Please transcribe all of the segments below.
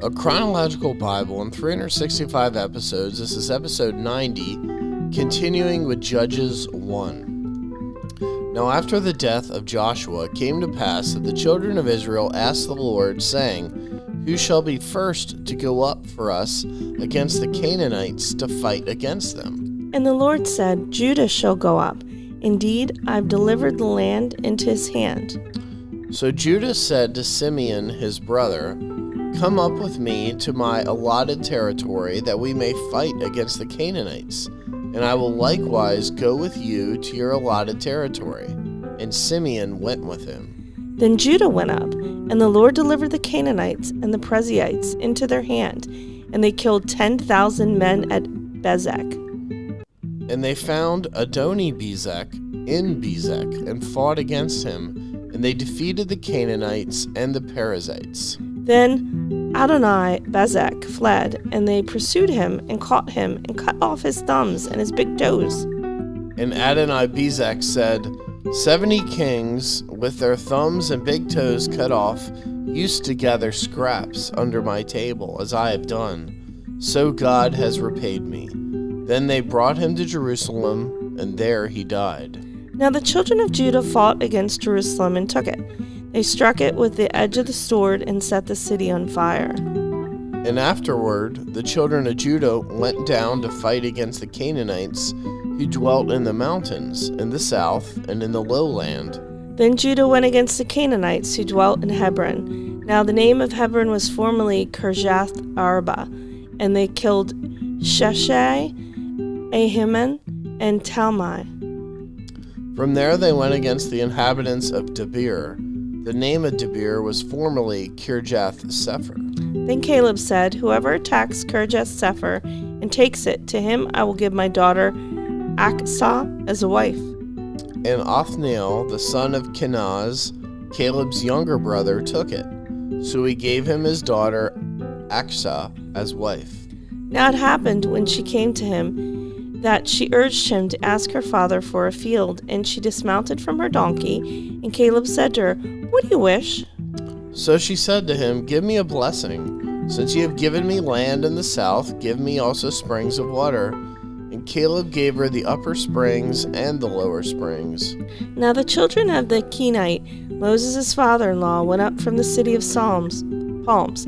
A chronological Bible in 365 episodes. This is episode 90, continuing with Judges 1. Now after the death of Joshua, it came to pass that the children of Israel asked the Lord, saying, Who shall be first to go up for us against the Canaanites to fight against them? And the Lord said, Judah shall go up. Indeed, I've delivered the land into his hand. So Judah said to Simeon his brother, Come up with me to my allotted territory, that we may fight against the Canaanites, and I will likewise go with you to your allotted territory. And Simeon went with him. Then Judah went up, and the Lord delivered the Canaanites and the Perizzites into their hand, and they killed 10,000 men at Bezek. And they found Adoni-Bezek in Bezek, and fought against him, and they defeated the Canaanites and the Perizzites. Then Adoni-Bezek fled, and they pursued him and caught him and cut off his thumbs and his big toes. And Adoni-Bezek said, 70 kings, with their thumbs and big toes cut off, used to gather scraps under my table, as I have done. So God has repaid me. Then they brought him to Jerusalem, and there he died. Now the children of Judah fought against Jerusalem and took it. They struck it with the edge of the sword and set the city on fire. And afterward, the children of Judah went down to fight against the Canaanites who dwelt in the mountains, in the south, and in the lowland. Then Judah went against the Canaanites who dwelt in Hebron. Now the name of Hebron was formerly Kirjath Arba, and they killed Sheshai, Ahiman, and Talmai. From there they went against the inhabitants of Debir. The name of Debir was formerly Kirjath-Sepher. Then Caleb said, Whoever attacks Kirjath-Sepher and takes it, to him I will give my daughter Achsah as a wife. And Othniel, the son of Kenaz, Caleb's younger brother, took it. So he gave him his daughter Achsah as wife. Now it happened when she came to him that she urged him to ask her father for a field, and she dismounted from her donkey, and Caleb said to her, What do you wish? So she said to him, Give me a blessing. Since you have given me land in the south, give me also springs of water. And Caleb gave her the upper springs and the lower springs. Now the children of the Kenite, Moses' father-in-law, went up from the city of Palms,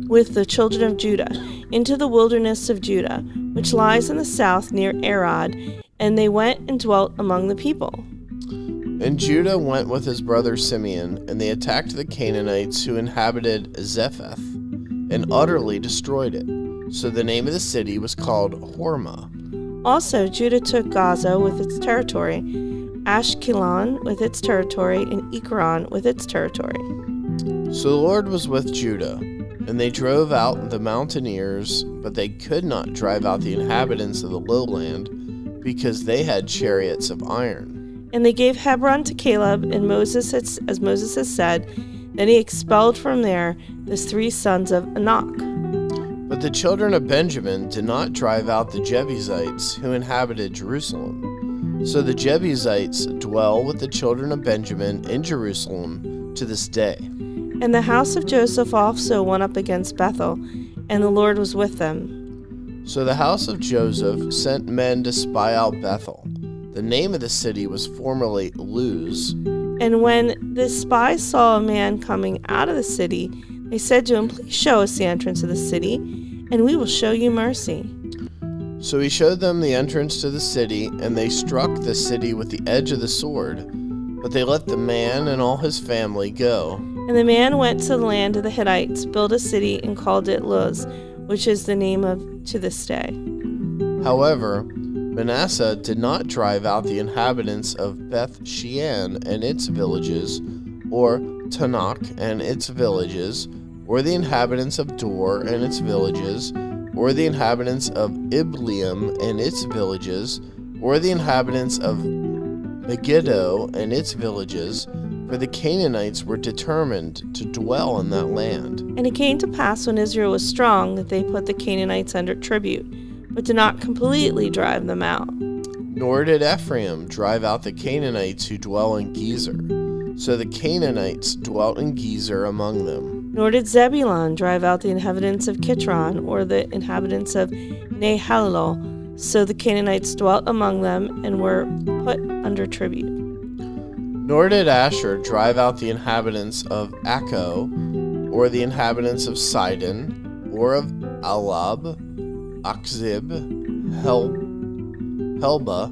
with the children of Judah, into the wilderness of Judah, which lies in the south near Arad, and they went and dwelt among the people. And Judah went with his brother Simeon, and they attacked the Canaanites who inhabited Zepheth, and utterly destroyed it. So the name of the city was called Hormah. Also Judah took Gaza with its territory, Ashkelon with its territory, and Ekron with its territory. So the Lord was with Judah, and they drove out the mountaineers, but they could not drive out the inhabitants of the lowland, because they had chariots of iron. And they gave Hebron to Caleb, and as Moses had said. Then he expelled from there the 3 sons of Anak. But the children of Benjamin did not drive out the Jebusites who inhabited Jerusalem. So the Jebusites dwell with the children of Benjamin in Jerusalem to this day. And the house of Joseph also went up against Bethel, and the Lord was with them. So the house of Joseph sent men to spy out Bethel. The name of the city was formerly Luz. And when the spies saw a man coming out of the city, they said to him, Please show us the entrance of the city, and we will show you mercy. So he showed them the entrance to the city, and they struck the city with the edge of the sword. But they let the man and all his family go. And the man went to the land of the Hittites, built a city, and called it Luz, which is the name of to this day. However, Manasseh did not drive out the inhabitants of Beth Shean and its villages, or Tanakh and its villages, or the inhabitants of Dor and its villages, or the inhabitants of Ibleam and its villages, or the inhabitants of Megiddo and its villages, for the Canaanites were determined to dwell in that land. And it came to pass when Israel was strong that they put the Canaanites under tribute, but did not completely drive them out. Nor did Ephraim drive out the Canaanites who dwell in Gezer. So the Canaanites dwelt in Gezer among them. Nor did Zebulun drive out the inhabitants of Kitron, or the inhabitants of Nahalol. So the Canaanites dwelt among them and were put under tribute. Nor did Asher drive out the inhabitants of Akko, or the inhabitants of Sidon, or of Alab, Akzib, Helba,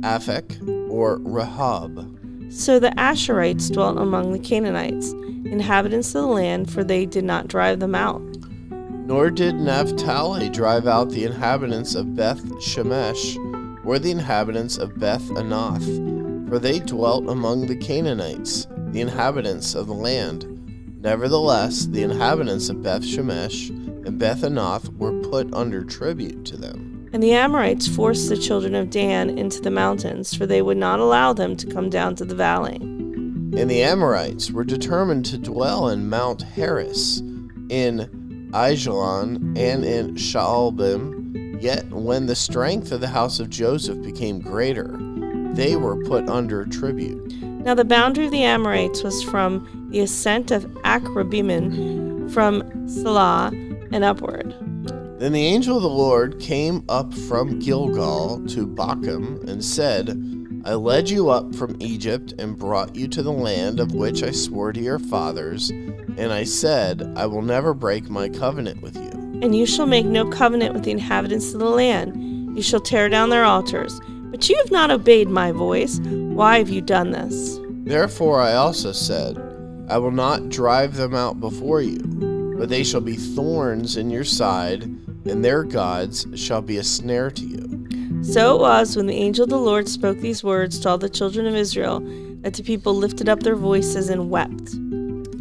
Aphek, or Rahab. So the Asherites dwelt among the Canaanites, inhabitants of the land, for they did not drive them out. Nor did Naphtali drive out the inhabitants of Beth Shemesh, or the inhabitants of Beth Anath, for they dwelt among the Canaanites, the inhabitants of the land. Nevertheless, the inhabitants of Beth Shemesh and Beth Anath were put under tribute to them. And the Amorites forced the children of Dan into the mountains, for they would not allow them to come down to the valley. And the Amorites were determined to dwell in Mount Heres, in Aijalon, and in Shaalbim. Yet when the strength of the house of Joseph became greater, they were put under tribute. Now the boundary of the Amorites was from the ascent of Akrabimon, from Salah and upward. Then the angel of the Lord came up from Gilgal to Bochum and said, I led you up from Egypt and brought you to the land of which I swore to your fathers, and I said, I will never break my covenant with you. And you shall make no covenant with the inhabitants of the land. You shall tear down their altars. But you have not obeyed my voice. Why have you done this? Therefore I also said, I will not drive them out before you, but they shall be thorns in your side, and their gods shall be a snare to you. So it was, when the angel of the Lord spoke these words to all the children of Israel, that the people lifted up their voices and wept.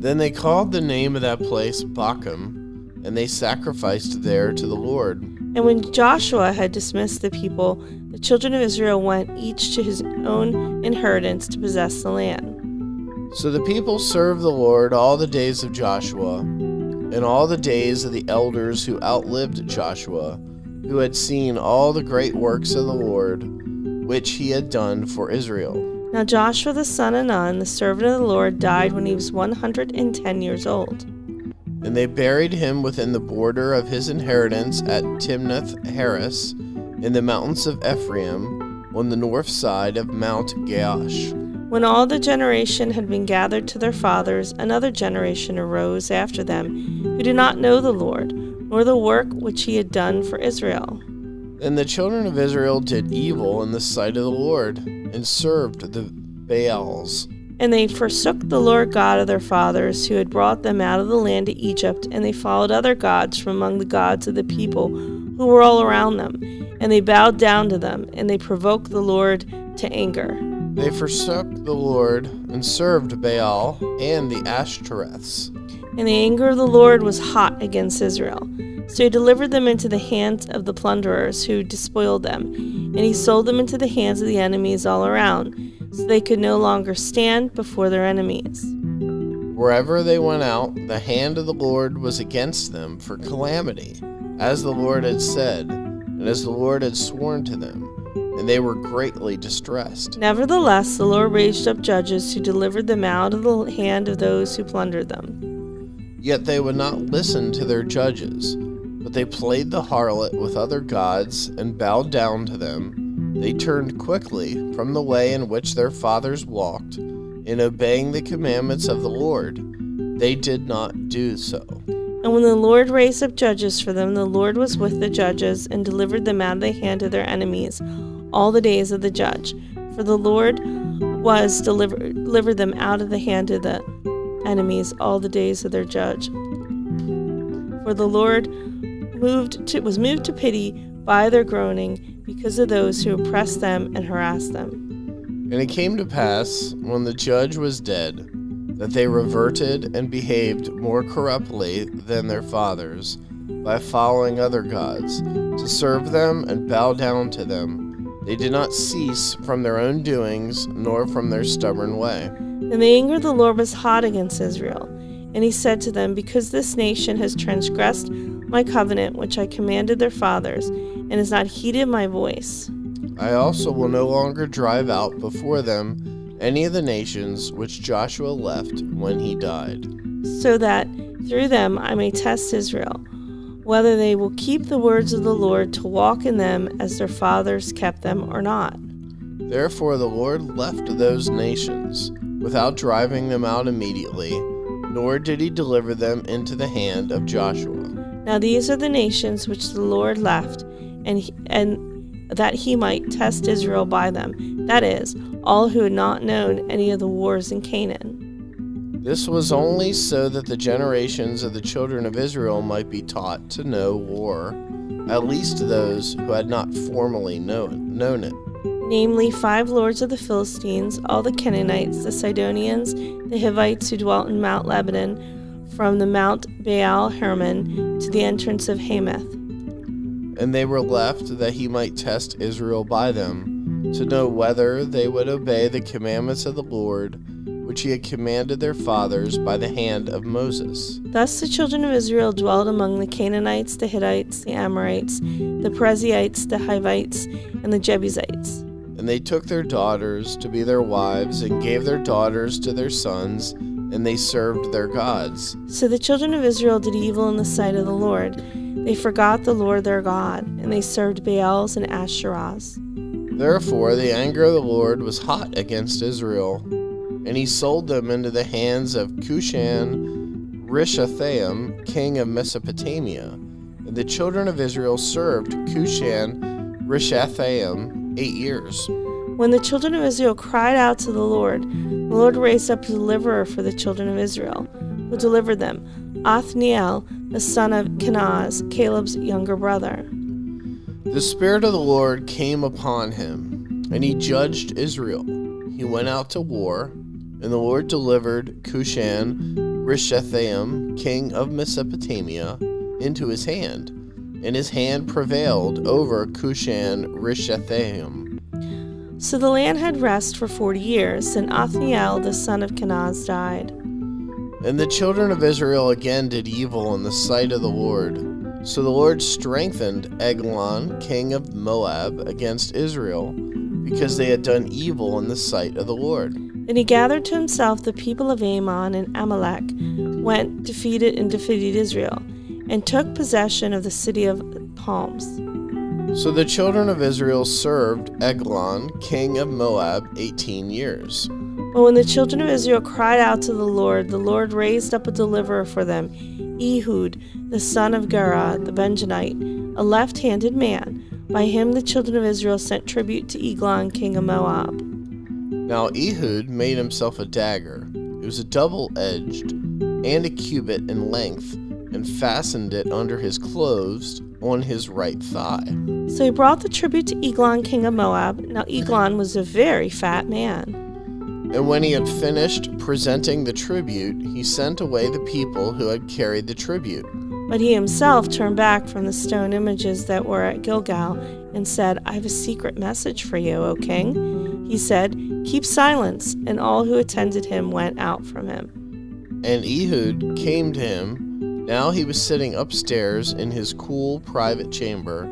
Then they called the name of that place Bochum, and they sacrificed there to the Lord. And when Joshua had dismissed the people, the children of Israel went each to his own inheritance to possess the land. So the people served the Lord all the days of Joshua, and all the days of the elders who outlived Joshua, who had seen all the great works of the Lord, which he had done for Israel. Now Joshua the son of Nun, the servant of the Lord, died when he was 110 years old. And they buried him within the border of his inheritance at Timnath-Heres, in the mountains of Ephraim, on the north side of Mount Gaash. When all the generation had been gathered to their fathers, another generation arose after them, who did not know the Lord, nor the work which he had done for Israel. And the children of Israel did evil in the sight of the Lord, and served the Baals. And they forsook the Lord God of their fathers, who had brought them out of the land of Egypt, and they followed other gods from among the gods of the people who were all around them. And they bowed down to them, and they provoked the Lord to anger. They forsook the Lord, and served Baal and the Ashtoreths. And the anger of the Lord was hot against Israel. So he delivered them into the hands of the plunderers who despoiled them, and he sold them into the hands of the enemies all around, so they could no longer stand before their enemies. Wherever they went out, the hand of the Lord was against them for calamity, as the Lord had said, and as the Lord had sworn to them, and they were greatly distressed. Nevertheless, the Lord raised up judges who delivered them out of the hand of those who plundered them. Yet they would not listen to their judges, but they played the harlot with other gods and bowed down to them. They turned quickly from the way in which their fathers walked, in obeying the commandments of the Lord. They did not do so. And when the Lord raised up judges for them, the Lord was with the judges and delivered them out of the hand of their enemies all the days of the judge. For the Lord was delivered them out of the hand of the enemies all the days of their judge. For the Lord was moved to pity by their groaning because of those who oppressed them and harassed them. And it came to pass, when the judge was dead, that they reverted and behaved more corruptly than their fathers, by following other gods, to serve them and bow down to them. They did not cease from their own doings, nor from their stubborn way. And the anger of the Lord was hot against Israel. And he said to them, because this nation has transgressed my covenant which I commanded their fathers, and has not heeded my voice, I also will no longer drive out before them any of the nations which Joshua left when he died. so that Through them I may test Israel, whether they will keep the words of the Lord to walk in them as their fathers kept them or not. Therefore the Lord left those nations, without driving them out immediately, nor did he deliver them into the hand of Joshua. Now these are the nations which the Lord left, and that he might test Israel by them, that is, all who had not known any of the wars in Canaan. This was only so that the generations of the children of Israel might be taught to know war, at least those who had not formerly known it. Namely, 5 lords of the Philistines, all the Canaanites, the Sidonians, the Hivites who dwelt in Mount Lebanon, from the Mount Baal Hermon to the entrance of Hamath. And they were left that he might test Israel by them, to know whether they would obey the commandments of the Lord, which he had commanded their fathers by the hand of Moses. Thus the children of Israel dwelled among the Canaanites, the Hittites, the Amorites, the Perizzites, the Hivites, and the Jebusites. And they took their daughters to be their wives, and gave their daughters to their sons, and they served their gods. So the children of Israel did evil in the sight of the Lord. They forgot the Lord their God, and they served Baals and Asherahs. Therefore the anger of the Lord was hot against Israel, and he sold them into the hands of Cushan Rishathaim, king of Mesopotamia. And the children of Israel served Cushan Rishathaim 8 years. When the children of Israel cried out to the Lord raised up a deliverer for the children of Israel, who delivered them, Othniel, the son of Kenaz, Caleb's younger brother. The Spirit of the Lord came upon him, and he judged Israel. He went out to war, and the Lord delivered Cushan Rishathaim, king of Mesopotamia, into his hand, and his hand prevailed over Cushan Rishathaim. So the land had rest for 40 years, and Othniel the son of Kenaz died. And the children of Israel again did evil in the sight of the Lord. So the Lord strengthened Eglon, king of Moab, against Israel, because they had done evil in the sight of the Lord. Then he gathered to himself the people of Ammon and Amalek, went defeated Israel, and took possession of the city of palms. So the children of Israel served Eglon, king of Moab, 18 years. But when the children of Israel cried out to the Lord raised up a deliverer for them, Ehud, the son of Gera, the Benjamite, a left-handed man. By him the children of Israel sent tribute to Eglon, king of Moab. Now Ehud made himself a dagger. It was a double-edged and a cubit in length, and fastened it under his clothes on his right thigh. So he brought the tribute to Eglon, king of Moab. Now Eglon was a very fat man. And when he had finished presenting the tribute, he sent away the people who had carried the tribute. But he himself turned back from the stone images that were at Gilgal and said, I have a secret message for you, O king. He said, keep silence, and all who attended him went out from him. And Ehud came to him. Now he was sitting upstairs in his cool private chamber.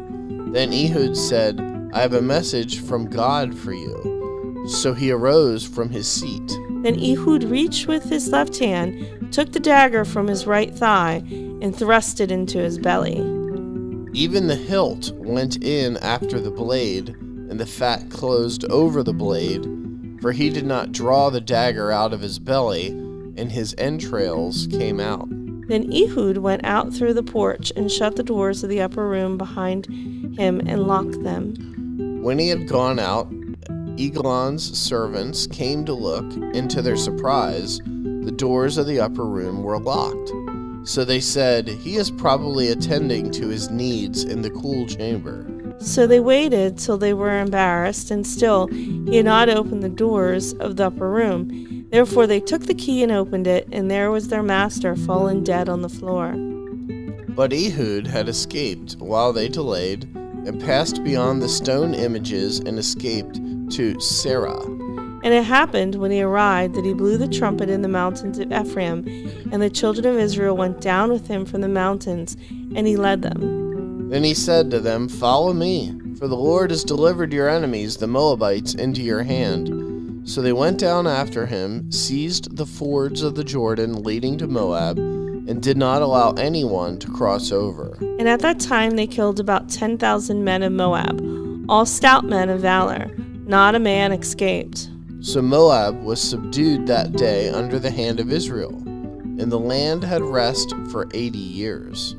Then Ehud said, I have a message from God for you. So he arose from his seat. Then Ehud reached with his left hand, took the dagger from his right thigh, and thrust it into his belly. Even the hilt went in after the blade, and the fat closed over the blade, for he did not draw the dagger out of his belly, and his entrails came out. Then Ehud went out through the porch and shut the doors of the upper room behind him and locked them. When he had gone out, Eglon's servants came to look, and to their surprise, the doors of the upper room were locked. So they said, he is probably attending to his needs in the cool chamber. So they waited till they were embarrassed, and still he had not opened the doors of the upper room. Therefore they took the key and opened it, and there was their master fallen dead on the floor. But Ehud had escaped while they delayed, and passed beyond the stone images and escaped to Sarah. And it happened when he arrived that he blew the trumpet in the mountains of Ephraim, and the children of Israel went down with him from the mountains, and he led them. Then he said to them, follow me, for the Lord has delivered your enemies, the Moabites, into your hand. So they went down after him, seized the fords of the Jordan leading to Moab, and did not allow anyone to cross over. And at that time they killed about 10,000 men of Moab, all stout men of valor. Not a man escaped. So Moab was subdued that day under the hand of Israel, and the land had rest for 80 years.